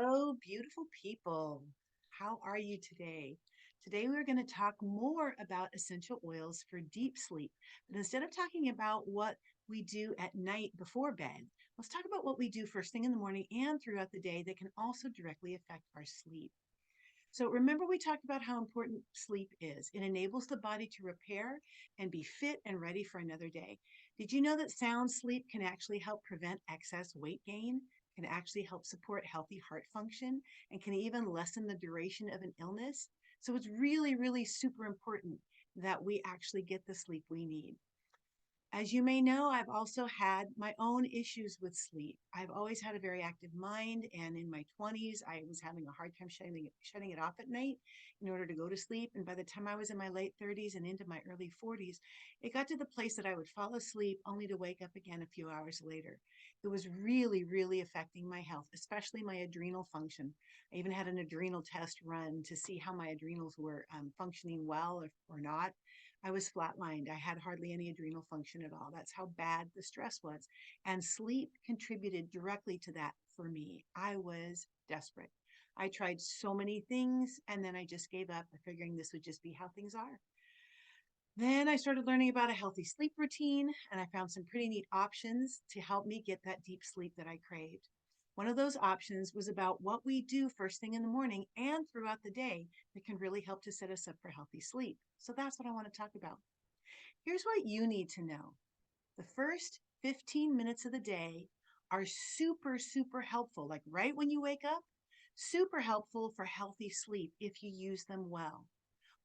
Hello, beautiful people. How are you today? Today, we're going to talk more about essential oils for deep sleep. But instead of talking about what we do at night before bed, let's talk about what we do first thing in the morning and throughout the day that can also directly affect our sleep. So, remember, we talked about how important sleep is. It enables the body to repair and be fit and ready for another day. Did you know that sound sleep can actually help prevent excess weight gain, can actually help support healthy heart function, and can even lessen the duration of an illness? So, it's really, really super important that we actually get the sleep we need. As you may know, I've also had my own issues with sleep. I've always had a very active mind, and in my 20s, I was having a hard time shutting it off at night in order to go to sleep. And by the time I was in my late 30s and into my early 40s, it got to the place that I would fall asleep only to wake up again a few hours later. It was really, really affecting my health, especially my adrenal function. I even had an adrenal test run to see how my adrenals were functioning well or not. I was flatlined. I had hardly any adrenal function at all. That's how bad the stress was. And sleep contributed directly to that for me. I was desperate. I tried so many things and then I just gave up, figuring this would just be how things are. Then I started learning about a healthy sleep routine and I found some pretty neat options to help me get that deep sleep that I craved. One of those options was about what we do first thing in the morning and throughout the day that can really help to set us up for healthy sleep. So that's what I want to talk about. Here's what you need to know. The first 15 minutes of the day are super, super helpful. Like right when you wake up, super helpful for healthy sleep if you use them well.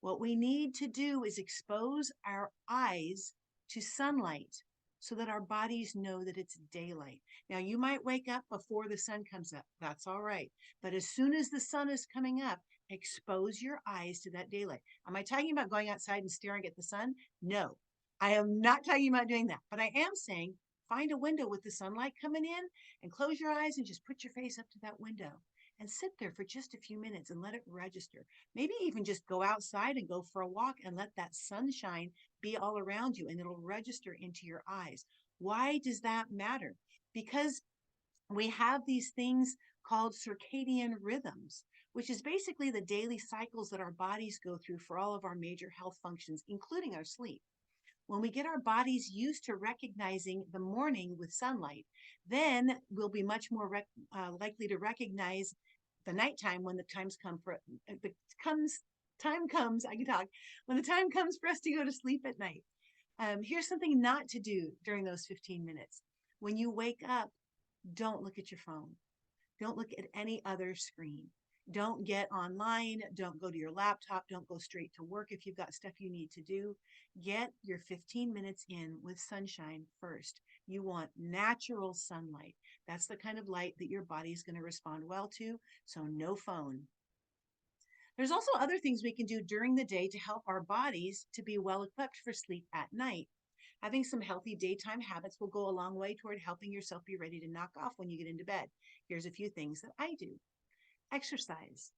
What we need to do is expose our eyes to sunlight so that our bodies know that it's daylight. Now, you might wake up before the sun comes up. That's all right. But as soon as the sun is coming up, expose your eyes to that daylight. Am I talking about going outside and staring at the sun? No, I am not talking about doing that. But I am saying find a window with the sunlight coming in and close your eyes and just put your face up to that window and sit there for just a few minutes and let it register. Maybe even just go outside and go for a walk and let that sunshine be all around you and it'll register into your eyes. Why does that matter? Because we have these things called circadian rhythms, which is basically the daily cycles that our bodies go through for all of our major health functions, including our sleep. When we get our bodies used to recognizing the morning with sunlight, then we'll be much more likely to recognize the nighttime when the times come for the comes time comes. I can talk when the time comes for us to go to sleep at night. Here's something not to do during those 15 minutes. When you wake up, don't look at your phone. Don't look at any other screen. Don't get online. Don't go to your laptop. Don't go straight to work if you've got stuff you need to do. Get your 15 minutes in with sunshine first. You want natural sunlight. That's the kind of light that your body is going to respond well to. So, no phone. There's also other things we can do during the day to help our bodies to be well equipped for sleep at night. Having some healthy daytime habits will go a long way toward helping yourself be ready to knock off when you get into bed. Here's a few things that I do. Exercise.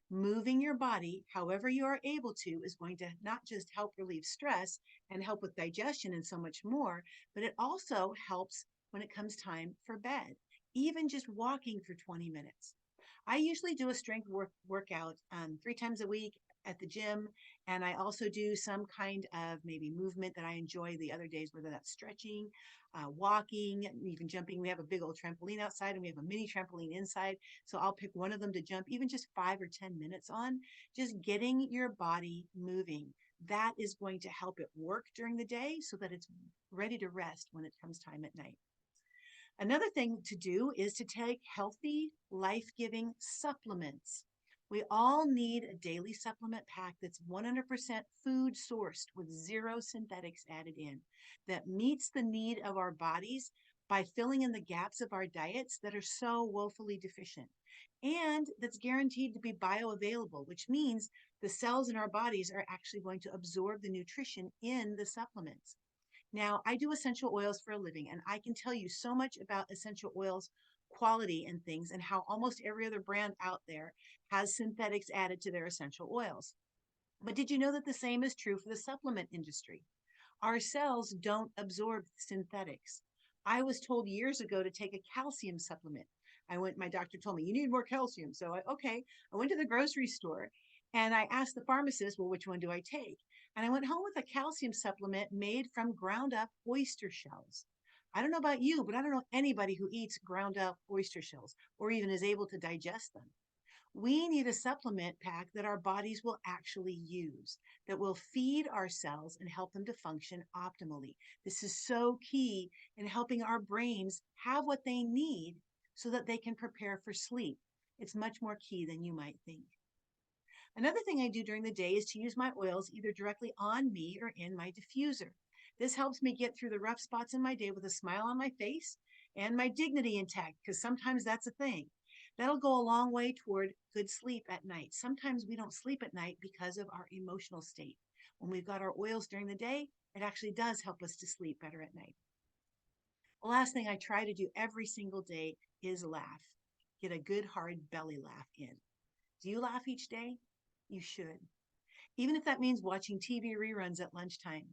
Moving your body however you are able to is going to not just help relieve stress and help with digestion and so much more, but it also helps when it comes time for bed, even just walking for 20 minutes. I usually do a workout 3 times a week at the gym, and I also do some kind of maybe movement that I enjoy the other days, whether that's stretching, walking, even jumping. We have a big old trampoline outside, and we have a mini trampoline inside. So I'll pick one of them to jump, even just 5 or 10 minutes on, just getting your body moving. That is going to help it work during the day so that it's ready to rest when it comes time at night. Another thing to do is to take healthy, life giving supplements. We all need a daily supplement pack that's 100% food sourced with zero synthetics added in, that meets the need of our bodies by filling in the gaps of our diets that are so woefully deficient, and that's guaranteed to be bioavailable, which means the cells in our bodies are actually going to absorb the nutrition in the supplements. Now, I do essential oils for a living, and I can tell you so much about essential oils quality and things and how almost every other brand out there has synthetics added to their essential oils. But did you know that the same is true for the supplement industry? Our cells don't absorb synthetics. I was told years ago to take a calcium supplement. My doctor told me, you need more calcium. So okay, I went to the grocery store and I asked the pharmacist, well, which one do I take? And I went home with a calcium supplement made from ground up oyster shells. I don't know about you, but I don't know anybody who eats ground up oyster shells or even is able to digest them. We need a supplement pack that our bodies will actually use, that will feed our cells and help them to function optimally. This is so key in helping our brains have what they need so that they can prepare for sleep. It's much more key than you might think. Another thing I do during the day is to use my oils either directly on me or in my diffuser. This helps me get through the rough spots in my day with a smile on my face and my dignity intact, because sometimes that's a thing. That'll go a long way toward good sleep at night. Sometimes we don't sleep at night because of our emotional state. When we've got our oils during the day, it actually does help us to sleep better at night. The last thing I try to do every single day is laugh. Get a good hard belly laugh in. Do you laugh each day? You should. Even if that means watching TV reruns at lunchtime.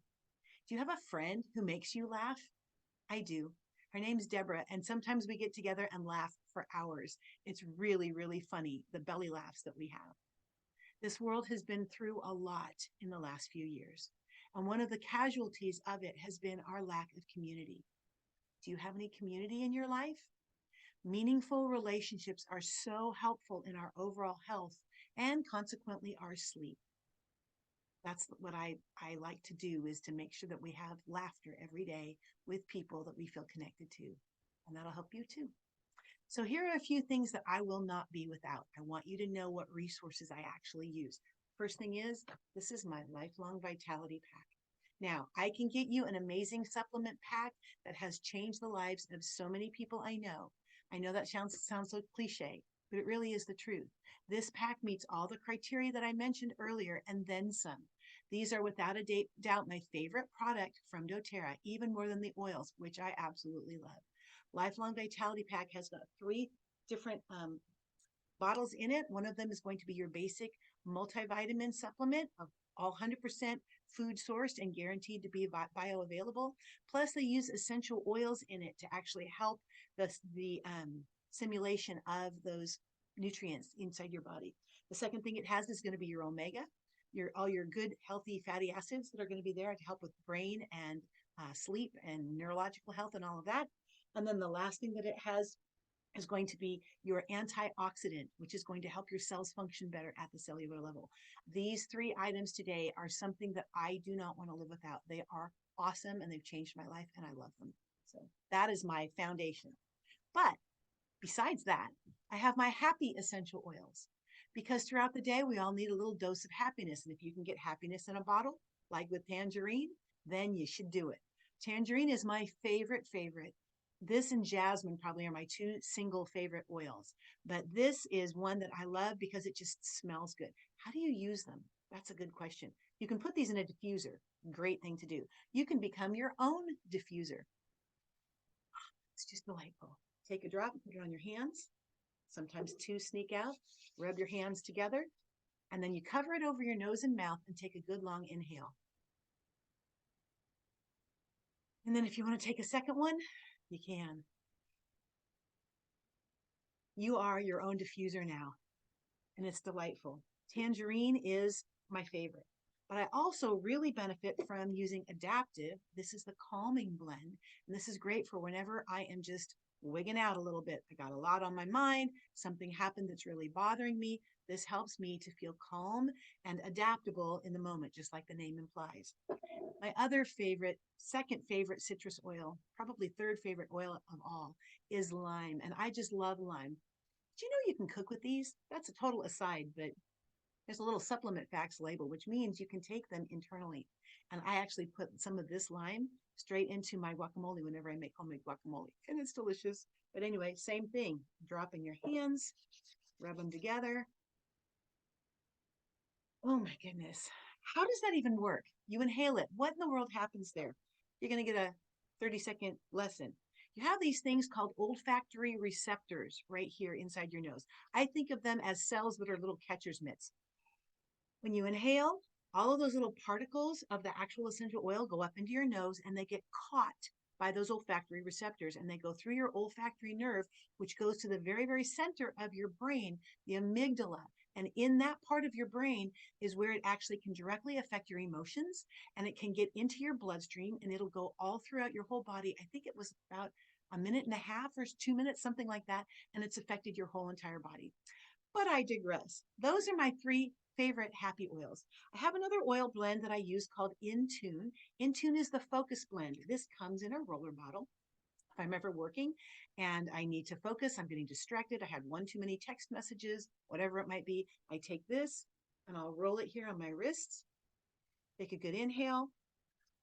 Do you have a friend who makes you laugh? I do. Her name's Deborah, and sometimes we get together and laugh for hours. It's really, really funny, the belly laughs that we have. This world has been through a lot in the last few years, and one of the casualties of it has been our lack of community. Do you have any community in your life? Meaningful relationships are so helpful in our overall health and consequently our sleep. That's what I like to do, is to make sure that we have laughter every day with people that we feel connected to. And that'll help you too. So here are a few things that I will not be without. I want you to know what resources I actually use. First thing is, this is my Lifelong Vitality Pack. Now, I can get you an amazing supplement pack that has changed the lives of so many people I know. I know that sounds so cliche, but it really is the truth. This pack meets all the criteria that I mentioned earlier and then some. These are without a doubt my favorite product from doTERRA, even more than the oils, which I absolutely love. Lifelong Vitality Pack has got 3 different bottles in it. One of them is going to be your basic multivitamin supplement of all 100% food sourced and guaranteed to be bioavailable. Plus, they use essential oils in it to actually help the simulation of those nutrients inside your body. The second thing it has is going to be your omega, all your good, healthy fatty acids that are going to be there to help with brain and sleep and neurological health and all of that. And then the last thing that it has is going to be your antioxidant, which is going to help your cells function better at the cellular level. These 3 items today are something that I do not want to live without. They are awesome and they've changed my life and I love them. So that is my foundation. But besides that, I have my happy essential oils, because throughout the day, we all need a little dose of happiness. And if you can get happiness in a bottle, like with tangerine, then you should do it. Tangerine is my favorite. This and jasmine probably are my 2 single favorite oils, but this is one that I love because it just smells good. How do you use them? That's a good question. You can put these in a diffuser. Great thing to do. You can become your own diffuser. It's just delightful. Take a drop and put it on your hands. Sometimes 2 sneak out. Rub your hands together, and then you cover it over your nose and mouth and take a good long inhale. And then if you want to take a second one, you can. You are your own diffuser now, and it's delightful. Tangerine is my favorite, but I also really benefit from using Adaptive. This is the calming blend, and this is great for whenever I am just wigging out a little bit. I got a lot on my mind, something happened that's really bothering me. This helps me to feel calm and adaptable in the moment, just like the name implies. My other favorite, second favorite citrus oil, probably third favorite oil of all, is lime. And I just love lime. Do you know you can cook with these? That's a total aside, but there's a little supplement facts label, which means you can take them internally. And I actually put some of this lime straight into my guacamole whenever I make homemade guacamole, and it's delicious. But anyway, same thing. Drop in your hands, rub them together. Oh my goodness. How does that even work? You inhale it. What in the world happens there? You're going to get a 30-second lesson. You have these things called olfactory receptors right here inside your nose. I think of them as cells that are little catcher's mitts. When you inhale, all of those little particles of the actual essential oil go up into your nose and they get caught by those olfactory receptors, and they go through your olfactory nerve, which goes to the very, very center of your brain, the amygdala. And in that part of your brain is where it actually can directly affect your emotions, and it can get into your bloodstream, and it'll go all throughout your whole body. I think it was about a minute and a half or 2 minutes, something like that, and it's affected your whole entire body. But I digress. Those are my three favorite happy oils. I have another oil blend that I use called Intune. Intune is the focus blend. This comes in a roller bottle. If I'm ever working and I need to focus, I'm getting distracted, I had one too many text messages, whatever it might be, I take this and I'll roll it here on my wrists, take a good inhale,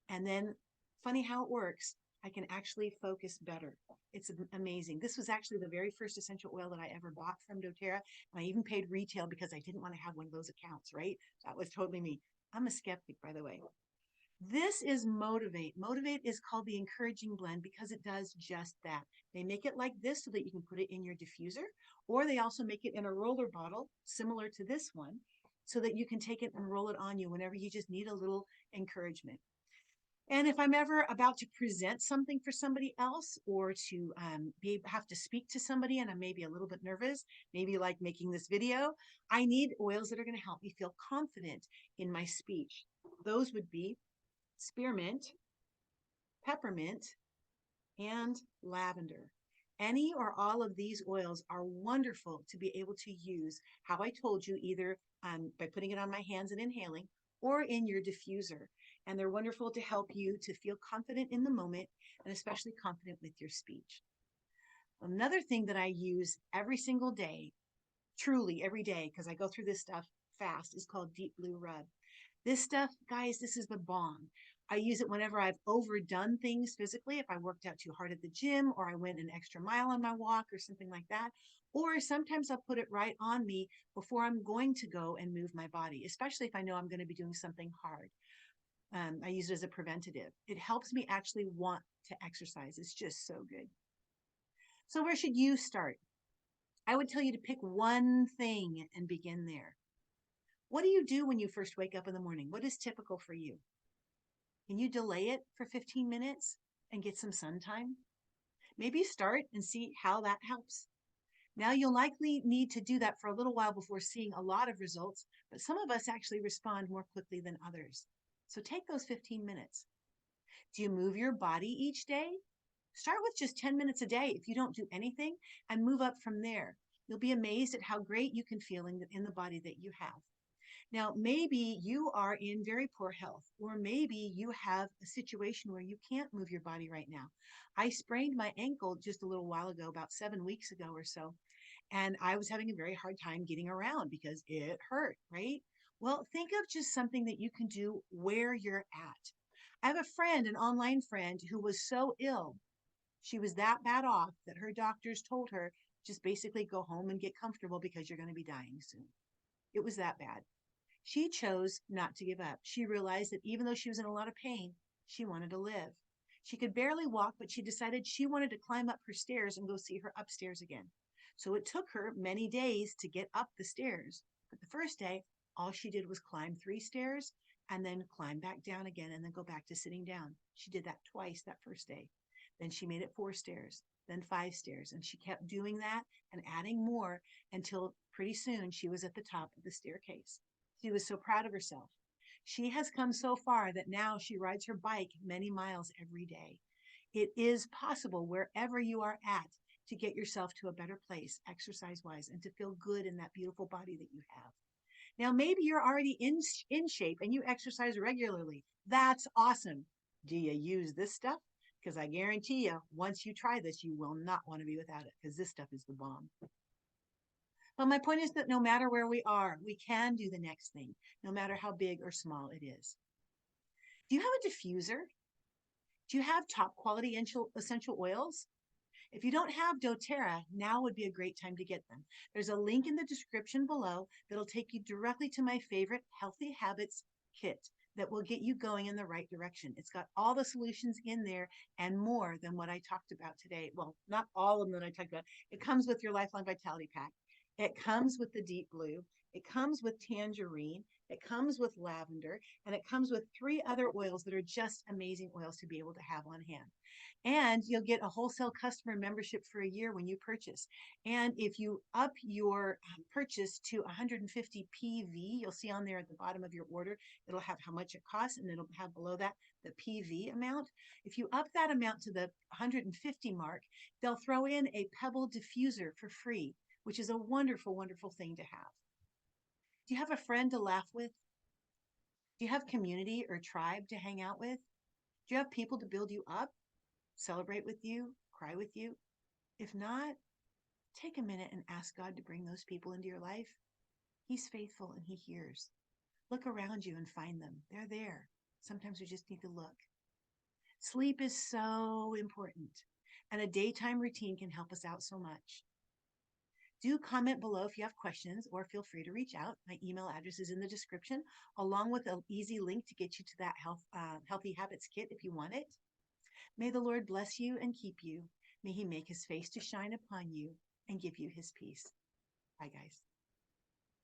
and then funny how it works. I can actually focus better. It's amazing. This was actually the very first essential oil that I ever bought from doTERRA. And I even paid retail because I didn't want to have one of those accounts, right? That was totally me. I'm a skeptic, by the way. This is Motivate. Motivate is called the encouraging blend because it does just that. They make it like this so that you can put it in your diffuser, or they also make it in a roller bottle similar to this one so that you can take it and roll it on you whenever you just need a little encouragement. And if I'm ever about to present something for somebody else or to have to speak to somebody and I'm maybe a little bit nervous, maybe like making this video, I need oils that are going to help me feel confident in my speech. Those would be spearmint, peppermint, and lavender. Any or all of these oils are wonderful to be able to use, how I told you, either by putting it on my hands and inhaling or in your diffuser. And they're wonderful to help you to feel confident in the moment and especially confident with your speech. Another thing that I use every single day, truly every day, because I go through this stuff fast, is called Deep Blue Rub. This stuff, guys, this is the bomb. I use it whenever I've overdone things physically, if I worked out too hard at the gym or I went an extra mile on my walk or something like that. Or sometimes I'll put it right on me before I'm going to go and move my body, especially if I know I'm going to be doing something hard. I use it as a preventative. It helps me actually want to exercise. It's just so good. So where should you start? I would tell you to pick one thing and begin there. What do you do when you first wake up in the morning? What is typical for you? Can you delay it for 15 minutes and get some sun time? Maybe start and see how that helps. Now you'll likely need to do that for a little while before seeing a lot of results, but some of us actually respond more quickly than others. So take those 15 minutes. Do you move your body each day? Start with just 10 minutes a day if you don't do anything and move up from there. You'll be amazed at how great you can feel in the body that you have. Now, maybe you are in very poor health, or maybe you have a situation where you can't move your body right now. I sprained my ankle just a little while ago, about 7 weeks ago or so, and I was having a very hard time getting around because it hurt, right? Well, think of just something that you can do where you're at. I have a friend, an online friend, who was so ill. She was that bad off that her doctors told her, just basically go home and get comfortable because you're going to be dying soon. It was that bad. She chose not to give up. She realized that even though she was in a lot of pain, she wanted to live. She could barely walk, but she decided she wanted to climb up her stairs and go see her upstairs again. So it took her many days to get up the stairs. But the first day, all she did was climb 3 stairs and then climb back down again and then go back to sitting down. She did that twice that first day. Then she made it 4 stairs, then 5 stairs. And she kept doing that and adding more until pretty soon she was at the top of the staircase. She was so proud of herself. She has come so far that now she rides her bike many miles every day. It is possible wherever you are at to get yourself to a better place, exercise-wise, and to feel good in that beautiful body that you have. Now, maybe you're already in shape and you exercise regularly. That's awesome. Do you use this stuff? Because I guarantee you, once you try this, you will not want to be without it because this stuff is the bomb. But my point is that no matter where we are, we can do the next thing, no matter how big or small it is. Do you have a diffuser? Do you have top quality essential oils? If you don't have doTERRA, now would be a great time to get them. There's a link in the description below that'll take you directly to my favorite Healthy Habits kit that will get you going in the right direction. It's got all the solutions in there and more than what I talked about today. Well, not all of them that I talked about. It comes with your Lifelong Vitality Pack. It comes with the deep blue. It comes with tangerine. It comes with lavender. And it comes with three other oils that are just amazing oils to be able to have on hand. And you'll get a wholesale customer membership for a year when you purchase. And if you up your purchase to 150 PV, you'll see on there at the bottom of your order, it'll have how much it costs, and it'll have below that the PV amount. If you up that amount to the 150 mark, they'll throw in a pebble diffuser for free, which is a wonderful, wonderful thing to have. Do you have a friend to laugh with? Do you have community or tribe to hang out with? Do you have people to build you up, celebrate with you, cry with you? If not, take a minute and ask God to bring those people into your life. He's faithful and He hears. Look around you and find them. They're there. Sometimes we just need to look. Sleep is so important, and a daytime routine can help us out so much. Do comment below if you have questions, or feel free to reach out. My email address is in the description, along with an easy link to get you to that Healthy Habits kit if you want it. May the Lord bless you and keep you. May He make His face to shine upon you and give you His peace. Bye, guys.